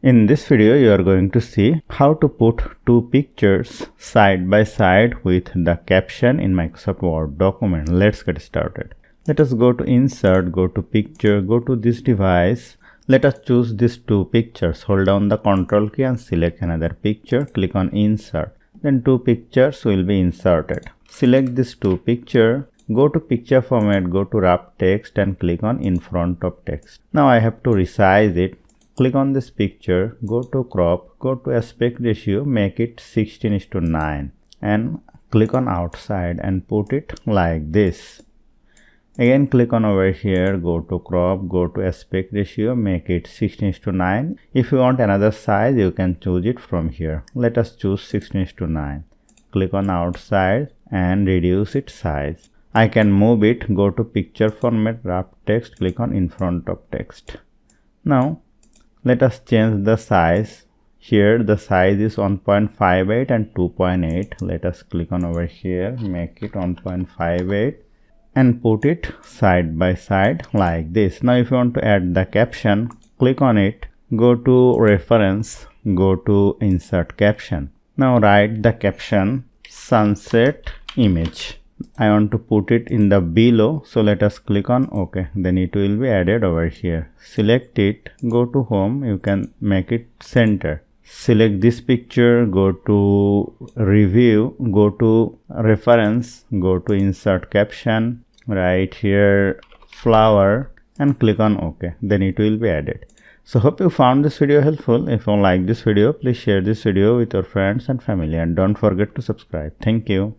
In this video, you are going to see how to put two pictures side by side with the caption in Microsoft Word document. Let's get started. Let us go to Insert, go to Picture, go to this device. Let us choose these two pictures. Hold down the Ctrl key and select another picture. Click on Insert. Then two pictures will be inserted. Select these two pictures. Go to Picture Format, go to Wrap Text and click on In Front of Text. Now I have to resize it. Click on this picture, go to crop, go to aspect ratio, make it 16:9 and click on outside and put it like this. Again click on over here, go to crop, go to aspect ratio, make it 16:9. If you want another size, you can choose it from here. Let us choose 16:9. Click on outside and reduce its size. I can move it, go to picture format, wrap text, click on in front of text. Now let us change the size. Here the size is 1.58 and 2.8. Let us click on over here, make it 1.58 and put it side by side like this. Now if you want to add the caption, click on it, go to reference, go to insert caption. Now write the caption sunset image. I want to put it in the below, so let us click on OK. Then it will be added over here. Select it, go to home, you can make it center. Select this picture, go to review, go to reference, go to insert caption, right here flower and click on OK. Then it will be added. So hope you found this video helpful. If you like this video, please share this video with your friends and family and don't forget to subscribe. Thank you.